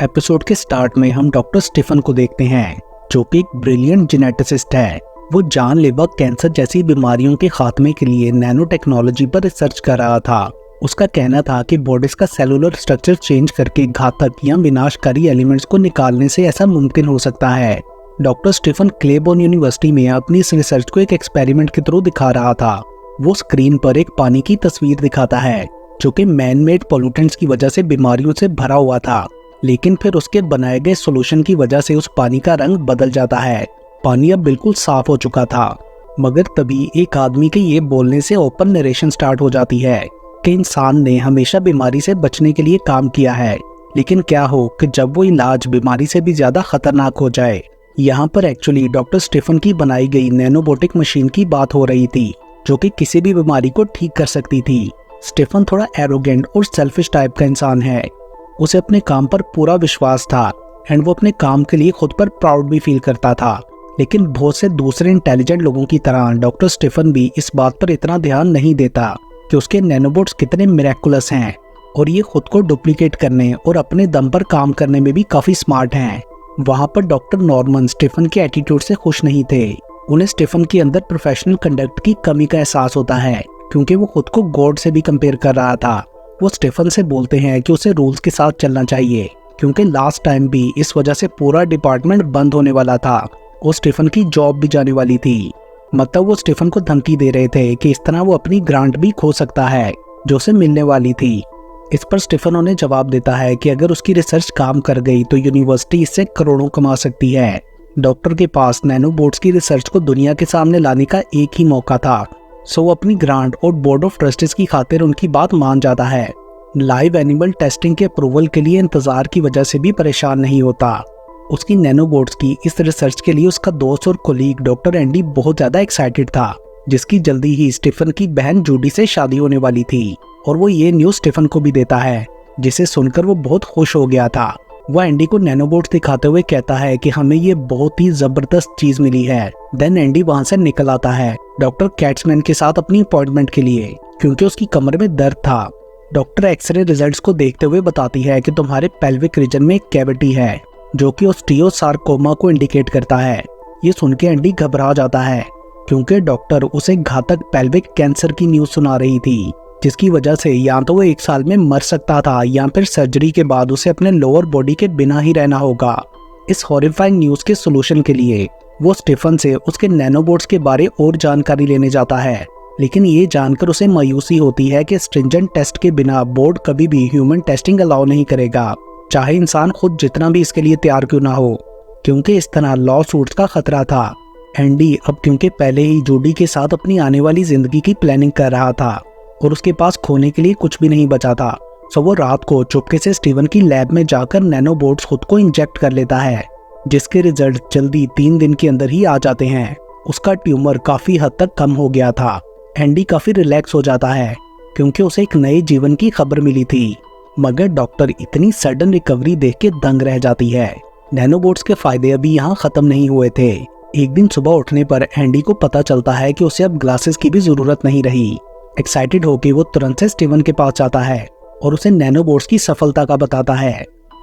Episode के start में हम डॉक्टर स्टीफन को देखते हैं, जो कि एक ब्रिलियंट जेनेटिसिस्ट है। वो जानलेवा कैंसर जैसी बीमारियों के खात्मे के लिए नैनो टेक्नोलॉजी पर रिसर्च कर रहा था। उसका कहना था कि बॉडीज का सेलुलर स्ट्रक्चर चेंज करके घातक या विनाशकारी एलिमेंट्स को निकालने से ऐसा मुमकिन हो सकता है। डॉक्टर स्टीफन क्लेबोर्न यूनिवर्सिटी में अपनी इस रिसर्च को एक एक्सपेरिमेंट के थ्रू दिखा रहा था। वो स्क्रीन पर एक पानी की तस्वीर दिखाता है, जो कि मैन मेड पोल्यूटेंट्स की वजह से बीमारियों से भरा हुआ था, लेकिन फिर उसके बनाए गए सॉल्यूशन की वजह से उस पानी का रंग बदल जाता है। पानी अब बिल्कुल साफ हो चुका था, मगर तभी एक आदमी के ये बोलने से ओपन नरेशन स्टार्ट हो जाती है कि इंसान ने हमेशा बीमारी से बचने के लिए काम किया है, लेकिन क्या हो कि जब वो इलाज बीमारी से भी ज्यादा खतरनाक हो जाए। यहाँ पर एक्चुअली डॉक्टर स्टीफन की बनाई गई नैनोबोटिक मशीन की बात हो रही थी, जो कि किसी भी बीमारी को ठीक कर सकती थी। स्टीफन थोड़ा एरोगेंट और सेल्फिश टाइप का इंसान है। उसे अपने काम पर पूरा विश्वास था एंड वो अपने काम के लिए खुद पर प्राउड भी फील करता था। लेकिन बहुत से दूसरे इंटेलिजेंट लोगों की तरह डॉक्टर स्टीफन भी इस बात पर इतना ध्यान नहीं देता कि उसके नैनोबोट्स कितने मिरेकुलस हैं और ये खुद को डुप्लीकेट करने और अपने दम पर काम करने में भी काफी स्मार्ट हैं। वहाँ पर डॉक्टर नॉर्मन स्टीफन के एटीट्यूड से खुश नहीं थे। उन्हें स्टीफन के अंदर प्रोफेशनल कंडक्ट की कमी का एहसास होता है, क्योंकि वो खुद को गॉड से भी कंपेयर कर रहा था। वो स्टीफन से बोलते हैं कि उसे रूल्स के साथ चलना चाहिए, क्योंकि लास्ट टाइम भी इस वजह से पूरा डिपार्टमेंट बंद होने वाला था और स्टीफन की जॉब भी जाने वाली थी। मतलब वो स्टीफन को धमकी दे रहे थे कि इस तरह वो अपनी ग्रांट भी खो सकता है जो उसे मिलने वाली थी। इस पर स्टीफन उन्हें जवाब देता है कि अगर उसकी रिसर्च काम कर गई तो यूनिवर्सिटी इससे करोड़ों कमा सकती है। डॉक्टर के पास नैनोबोट्स की रिसर्च को दुनिया के सामने लाने का एक ही मौका था, सो वो अपनी ग्रांट और बोर्ड ऑफ ट्रस्टीज की खातिर उनकी बात मान जाता है। लाइव एनिमल टेस्टिंग के अप्रूवल के लिए इंतजार की वजह से भी परेशान नहीं होता। उसकी नैनोबोट्स की इस रिसर्च के लिए उसका दोस्त और कोलीग डॉक्टर एंडी बहुत ज्यादा एक्साइटेड था, जिसकी जल्दी ही स्टीफन की बहन जूडी से शादी होने वाली थी और वो ये न्यूज स्टीफन को भी देता है, जिसे सुनकर वो बहुत खुश हो गया था। वो एंडी को नैनोबोट्स दिखाते हुए कहता है कि हमें ये बहुत ही जबरदस्त चीज मिली है। देन एंडी वहां से निकल आता है डॉक्टर कैट्समैन के साथ अपनी अपॉइंटमेंट के लिए, क्योंकि उसकी कमर में दर्द था। डॉक्टर एक्सरे रिजल्ट्स को देखते हुए बताती है कि तुम्हारे पेल्विक रीजन में एक कैविटी है, जो कि ऑस्टियोसार्कोमा को इंडिकेट करता है। ये सुन के एंडी घबरा जाता है, क्योंकि डॉक्टर उसे घातक पेल्विक कैंसर की न्यूज सुना रही थी, जिसकी वजह से या तो वो 1 साल में मर सकता था या फिर सर्जरी के बाद उसे अपने लोअर बॉडी के बिना ही रहना होगा। इस हॉरिफाइंग न्यूज के सोल्यूशन के लिए वो स्टीफन से उसके नैनोबोट्स के बारे और जानकारी लेने जाता है, लेकिन ये जानकर उसे मायूसी होती है कि स्ट्रिंजेंट टेस्ट के बिना बोर्ड कभी भी ह्यूमन टेस्टिंग अलाउ नहीं करेगा, चाहे इंसान खुद जितना भी इसके लिए तैयार क्यों ना हो, क्योंकि इस तरह लॉ सूट्स का खतरा था। एंडी अब क्योंकि पहले ही जूडी के साथ अपनी आने वाली जिंदगी की प्लानिंग कर रहा था और उसके पास खोने के लिए कुछ भी नहीं बचा था, सो वो रात को चुपके से स्टीवन की लैब में जाकर नैनोबोट्स खुद को इंजेक्ट कर लेता है, जिसके रिजल्ट जल्दी 3 दिन के अंदर ही आ जाते हैं। उसका ट्यूमर काफी हद तक कम हो गया था। एंडी काफी रिलैक्स हो जाता है, क्योंकि उसे एक नए जीवन की खबर मिली थी, मगर डॉक्टर इतनी सडन रिकवरी देख के दंग रह जाती है। नैनोबोट्स के फायदे अभी यहाँ खत्म नहीं हुए थे। एक दिन सुबह उठने पर एंडी को पता चलता है कि उसे अब ग्लासेस की भी जरूरत नहीं रही। एक्साइटेड होकर वो तुरंत से स्टीवन के पास जाता है और उसे नैनोबोट्स की सफलता का बताता है।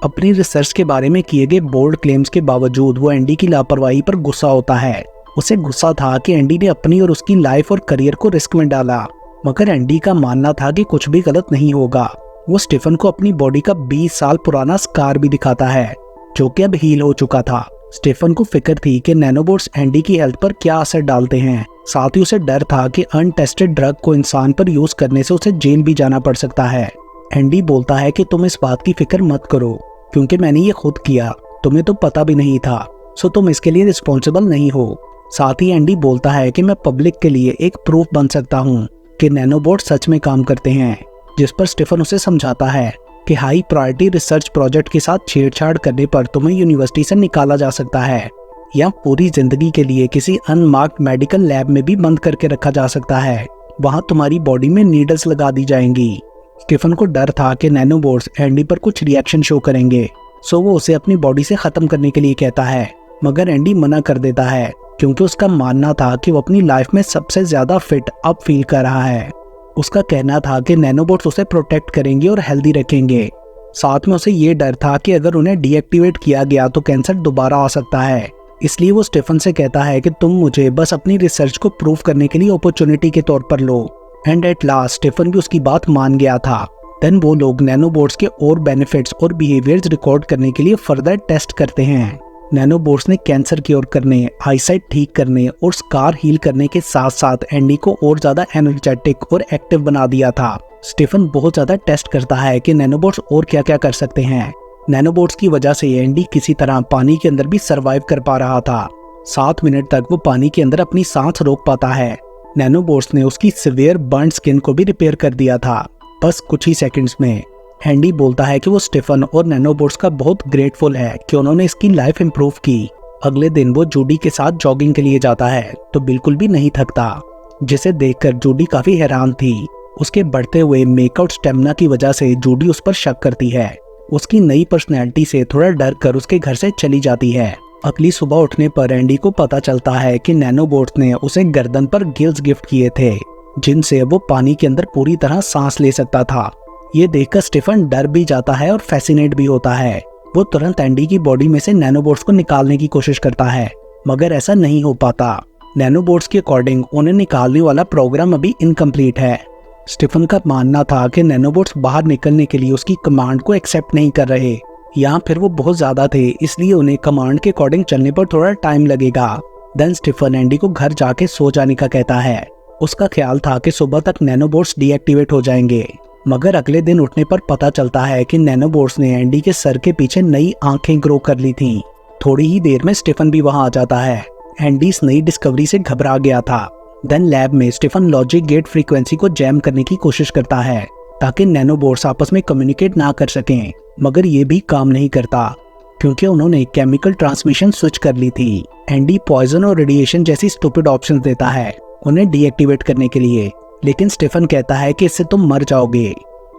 अपनी रिसर्च के बारे में किए गए बोल्ड क्लेम्स के बावजूद वो एंडी की लापरवाही पर गुस्सा होता है। उसे गुस्सा था कि एंडी ने अपनी और उसकी लाइफ और करियर को रिस्क में डाला, मगर एंडी का मानना था कि कुछ भी गलत नहीं होगा। वो स्टीफन को अपनी बॉडी का 20 साल पुराना स्कार भी दिखाता है, जो कि अब हील हो चुका था। स्टीफन को फिक्र थी कि नैनोबोट्स एंडी की हेल्थ पर क्या असर डालते हैं। साथ ही उसे डर था कि अनटेस्टेड ड्रग को इंसान पर यूज करने से उसे जेल भी जाना पड़ सकता है। एंडी बोलता है कि तुम इस बात की फिक्र मत करो, क्योंकि मैंने ये खुद किया, तुम्हें तो पता भी नहीं था, सो तुम इसके लिए रिस्पॉन्सिबल नहीं हो। साथ ही एंडी बोलता है कि मैं पब्लिक के लिए एक प्रूफ बन सकता हूँ कि नैनोबोट सच में काम करते हैं, जिस पर स्टीफन उसे समझाता है कि हाई प्रायोरिटी रिसर्च प्रोजेक्ट के साथ छेड़छाड़ करने पर तुम्हें यूनिवर्सिटी से निकाला जा सकता है, या पूरी जिंदगी के लिए किसी अनमार्क्ड मेडिकल लैब में भी बंद करके रखा जा सकता है। वहां तुम्हारी बॉडी में नीडल्स लगा दी जाएंगी। स्टीफन को डर था कि नैनोबोट्स एंडी पर कुछ रिएक्शन शो करेंगे, सो वो उसे अपनी बॉडी से खत्म करने के लिए कहता है, मगर एंडी मना कर देता है, क्योंकि उसका मानना था कि वो अपनी लाइफ में सबसे ज्यादा फिट अब फील कर रहा है। उसका कहना था कि नैनोबोट्स उसे प्रोटेक्ट करेंगे और हेल्दी रखेंगे। साथ में उसे ये डर था कि अगर उन्हें डीएक्टिवेट किया गया तो कैंसर दोबारा आ सकता है। इसलिए वो स्टीफन से कहता है कि तुम मुझे बस अपनी रिसर्च को प्रूव करने के लिए अपॉर्चुनिटी के तौर पर लो। एंड एट लास्ट स्टीफन भी उसकी बात मान गया था। देन वो लोग नैनोबोट्स के और बेनिफिट्स और बिहेवियर्स रिकॉर्ड करने के लिए फर्दर टेस्ट करते हैं। नैनोबोट्स ने कैंसर क्योर करने, आईसाइट ठीक करने और स्कार हील करने के साथ साथ एंडी को और ज्यादा एनर्जेटिक और एक्टिव बना दिया था। स्टीफन बहुत ज्यादा टेस्ट करता है कि नैनोबोट्स और क्या क्या कर सकते हैं। नैनोबोट्स की वजह से एंडी किसी तरह पानी के अंदर भी सरवाइव कर पा रहा था। 7 मिनट तक वो पानी के अंदर अपनी सांस रोक पाता है। नैनोबोट्स ने उसकी सिवियर बर्न स्किन को भी रिपेयर कर दिया था बस कुछ ही सेकंड्स में। एंडी बोलता है कि वो स्टीफन और नैनोबोट्स का बहुत ग्रेटफुल है कि उन्होंने इसकी लाइफ इंप्रूव की। अगले दिन वो जूडी के साथ जॉगिंग के लिए जाता है तो बिल्कुल भी नहीं थकता, जिसे देखकर जूडी काफी हैरान थी। उसके बढ़ते हुए मेकआउट स्टेमिना की वजह से जूडी उस पर शक करती है। उसकी नई पर्सनैलिटी से थोड़ा डर कर उसके घर से चली जाती है। अगली सुबह उठने पर एंडी को पता चलता है कि नैनोबोट्स ने उसे गर्दन पर गिल्स गिफ्ट किए थे, जिनसे वो पानी के अंदर पूरी तरह सांस ले सकता था। ये देखकर स्टीफन डर भी जाता है और फैसिनेट भी होता है। वो तुरंत एंडी की बॉडी में से नैनोबोट्स को निकालने की कोशिश करता है, मगर ऐसा नहीं हो पाता। नैनोबोट्स के अकॉर्डिंग उन्हें निकालने वाला प्रोग्राम अभी इनकम्प्लीट है। स्टीफन का मानना था कि नैनोबोट्स बाहर निकलने के लिए उसकी कमांड को एक्सेप्ट नहीं कर रहे, या फिर वो बहुत ज्यादा थे इसलिए उन्हें कमांड के अकॉर्डिंग चलने पर थोड़ा टाइम लगेगा। देन स्टीफन एंडी को घर जाके सो जाने का कहता है। उसका ख्याल था कि सुबह तक नैनोबोट्स डीएक्टिवेट हो जाएंगे, मगर अगले दिन उठने पर पता चलता है कि नैनोबोट्स ने एंडी के सर के पीछे नई आंखें ग्रो कर ली थीं। थोड़ी ही देर में स्टीफन भी वहां आ जाता है। एंडी इस नई डिस्कवरी से घबरा गया था। देन लैब में स्टीफन लॉजिक गेट फ्रीक्वेंसी को जैम करने की कोशिश करता है ताकि नैनोबोट्स आपस में कम्युनिकेट ना कर सकें, मगर ये भी काम नहीं करता क्योंकि उन्होंने केमिकल ट्रांसमिशन स्विच कर ली थी। एंडी पॉइजन और रेडिएशन जैसी स्टूपिड ऑप्शंस देता है उन्हें डीएक्टिवेट करने के लिए, लेकिन स्टीफन कहता है कि इससे तुम मर जाओगे।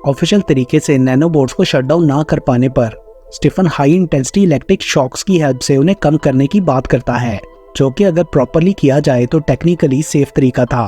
ऑफिशियल तरीके से नैनोबोट्स को शट डाउन ना कर पाने पर Stephen high intensity electric shocks की हेल्प से उन्हें कम करने की बात करता है, जो कि अगर प्रॉपरली किया जाए तो टेक्निकली सेफ तरीका था।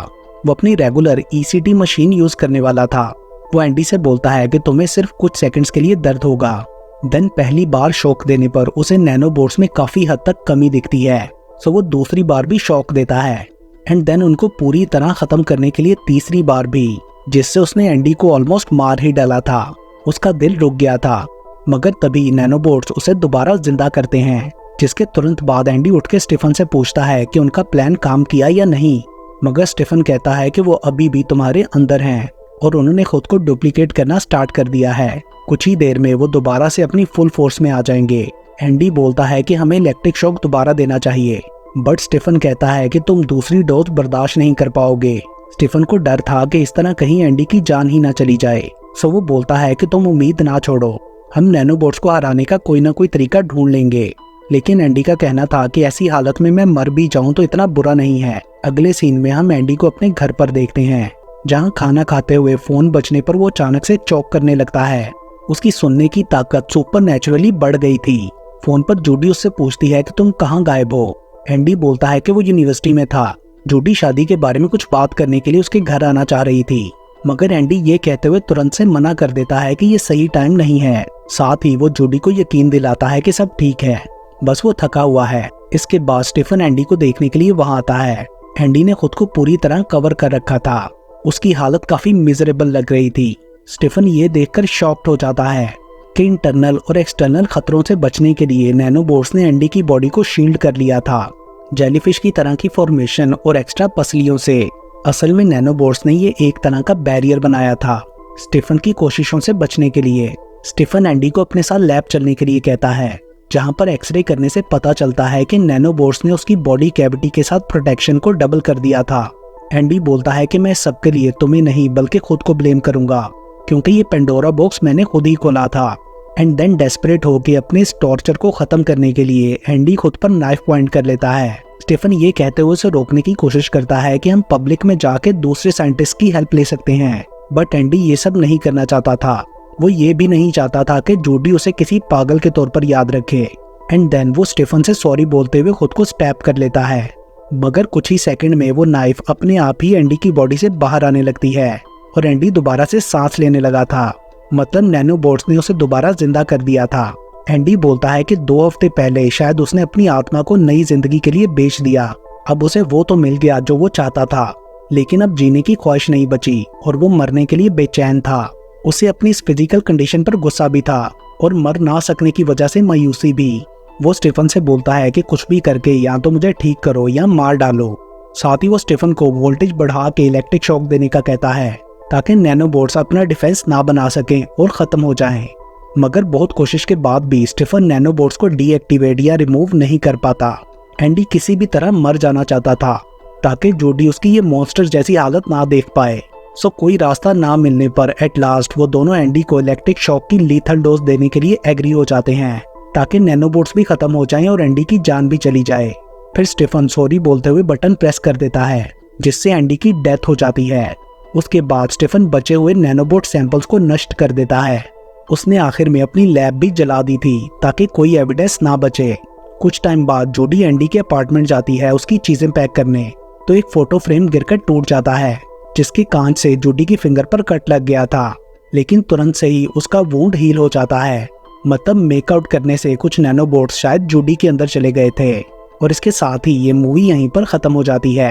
वो अपनी रेगुलर ईसीटी मशीन यूज करने वाला था। वो एंडी से बोलता है कि तुम्हें सिर्फ कुछ सेकंड्स के लिए दर्द होगा। देन पहली बार शॉक देने पर उसे नैनोबोट्स में काफी हद तक कमी दिखती है, सो वो दूसरी बार भी शॉक देता है एंड देन उनको पूरी तरह खत्म करने के लिए तीसरी बार भी, जिससे उसने एंडी को ऑलमोस्ट मार ही डाला था। उसका दिल रुक गया था, मगर तभी नैनोबोट्स उसे दोबारा जिंदा करते हैं, जिसके तुरंत बाद एंडी उठ के स्टीफन से पूछता है कि उनका प्लान काम किया या नहीं, मगर स्टीफन कहता है कि वो अभी भी तुम्हारे अंदर हैं और उन्होंने खुद को डुप्लीकेट करना स्टार्ट कर दिया है। कुछ ही देर में वो दोबारा से अपनी फुल फोर्स में आ जाएंगे। एंडी बोलता है कि हमें इलेक्ट्रिक शॉक दोबारा देना चाहिए, बट स्टीफन कहता है कि तुम दूसरी डोज बर्दाश्त नहीं कर पाओगे। स्टीफन को डर था कि इस तरह कहीं एंडी की जान ही ना चली जाए, सो वो बोलता है कि तुम उम्मीद ना छोड़ो, हम नैनोबोट्स को हराने का कोई ना कोई तरीका ढूंढ लेंगे। लेकिन एंडी का कहना था कि ऐसी हालत में मैं मर भी जाऊं तो इतना बुरा नहीं है। अगले सीन में हम एंडी को अपने घर पर देखते हैं, जहां खाना खाते हुए फोन बजने पर वो अचानक से चौंक करने लगता है। उसकी सुनने की ताकत सुपर नेचुरली बढ़ गई थी। फोन पर जूडी उससे पूछती है कि तुम कहाँ गायब हो। एंडी बोलता है कि वो यूनिवर्सिटी में था। जूडी शादी के बारे में कुछ बात करने के लिए उसके घर आना चाह रही थी, मगर एंडी ये कहते हुए तुरंत से मना कर देता है कि ये सही टाइम नहीं है। साथ ही वो जूडी को यकीन दिलाता है कि सब ठीक है, बस वो थका हुआ है। इसके बाद स्टीफन एंडी को देखने के लिए वहां आता है। एंडी ने खुद को पूरी तरह कवर कर रखा था। उसकी हालत काफी मिजरेबल लग रही थी। स्टीफन ये देखकर शॉक्ड हो जाता है कि इंटरनल और एक्सटर्नल खतरों से बचने के लिए नैनोबोट्स ने एंडी की बॉडी को शील्ड कर लिया था, जेलीफिश की तरह की फॉर्मेशन और एक्स्ट्रा पसलियों से। असल में नैनोबोट्स ने ये एक तरह का बैरियर बनाया था स्टीफन की कोशिशों से बचने के लिए। स्टीफन एंडी को अपने साथ लैब चलने के लिए कहता है, जहां पर एक्सरे करने से पता चलता है कि नैनोबोट्स ने उसकी बॉडी कैविटी के साथ प्रोटेक्शन को डबल कर दिया था। एंडी बोलता है कि मैं सबके लिए तुम्हें नहीं बल्कि खुद को ब्लेम करूंगा, क्योंकि ये पेंडोरा बॉक्स मैंने खुद ही खोला था। एंड देन डेस्परेट होकर अपने इस टॉर्चर को खत्म करने के लिए एंडी खुद पर नाइफ पॉइंट कर लेता है। स्टीफन ये कहते हुए उसे रोकने की कोशिश करता है कि हम पब्लिक में जाके दूसरे साइंटिस्ट की हेल्प ले सकते हैं, बट एंडी ये सब नहीं करना चाहता था। वो ये भी नहीं चाहता था कि जूडी उसे किसी पागल के तौर पर याद रखे। एंड देन वो स्टीफन से सॉरी बोलते हुए खुद को स्टैब कर लेता है, मगर कुछ ही सेकंड में वो नाइफ अपने आप ही एंडी की बॉडी से बाहर आने लगती है और एंडी दोबारा से सांस लेने लगा था, मतलब नैनोबोट्स ने उसे दोबारा जिंदा कर दिया था। एंडी बोलता है कि 2 हफ्ते पहले शायद उसने अपनी आत्मा को नई जिंदगी के लिए बेच दिया। अब उसे वो तो मिल गया जो वो चाहता था, लेकिन अब जीने की ख्वाहिश नहीं बची और वो मरने के लिए बेचैन था। उसे अपनी इस फिजिकल कंडीशन पर गुस्सा भी था और मर ना सकने की वजह से मायूसी भी। वो स्टीफन से बोलता है कि कुछ भी करके या तो मुझे ठीक करो या मार डालो। साथ ही वो स्टीफन को वोल्टेज बढ़ा के इलेक्ट्रिक शॉक देने का कहता है ताकि नैनोबोट्स अपना डिफेंस ना बना सकें और ख़त्म हो जाएं। मगर बहुत कोशिश के बाद भी स्टीफन नैनोबोट्स को डीएक्टिवेट या रिमूव नहीं कर पाता। एंडी किसी भी तरह मर जाना चाहता था ताकि जोडी उसकी ये मॉन्स्टर जैसी हालत ना देख पाए। सो कोई रास्ता ना मिलने पर एट लास्ट वो दोनों एंडी को इलेक्ट्रिक शॉक की लीथल डोज देने के लिए एग्री हो जाते हैं ताकि नैनोबोट्स भी खत्म हो जाएं और एंडी की जान भी चली जाए। फिर स्टीफन सॉरी बोलते हुए बटन प्रेस कर देता है जिससे एंडी की डेथ हो जाती है। उसके बाद स्टीफन बचे हुए नैनोबोट सैंपल्स को नष्ट कर देता है। उसने आखिर में अपनी लैब भी जला दी थी ताकि कोई एविडेंस ना बचे। कुछ टाइम बाद जोडी एंडी के अपार्टमेंट जाती है उसकी चीजें पैक करने, तो एक फोटो फ्रेम गिरकर टूट जाता है जिसके कांच से जोडी की फिंगर पर कट लग गया था, लेकिन तुरंत से ही उसका वुंड हील हो जाता है। मतलब मेकआउट करने से कुछ नैनोबोट्स शायद जोडी के अंदर चले गए थे। और इसके साथ ही ये मूवी यहीं पर खत्म हो जाती है।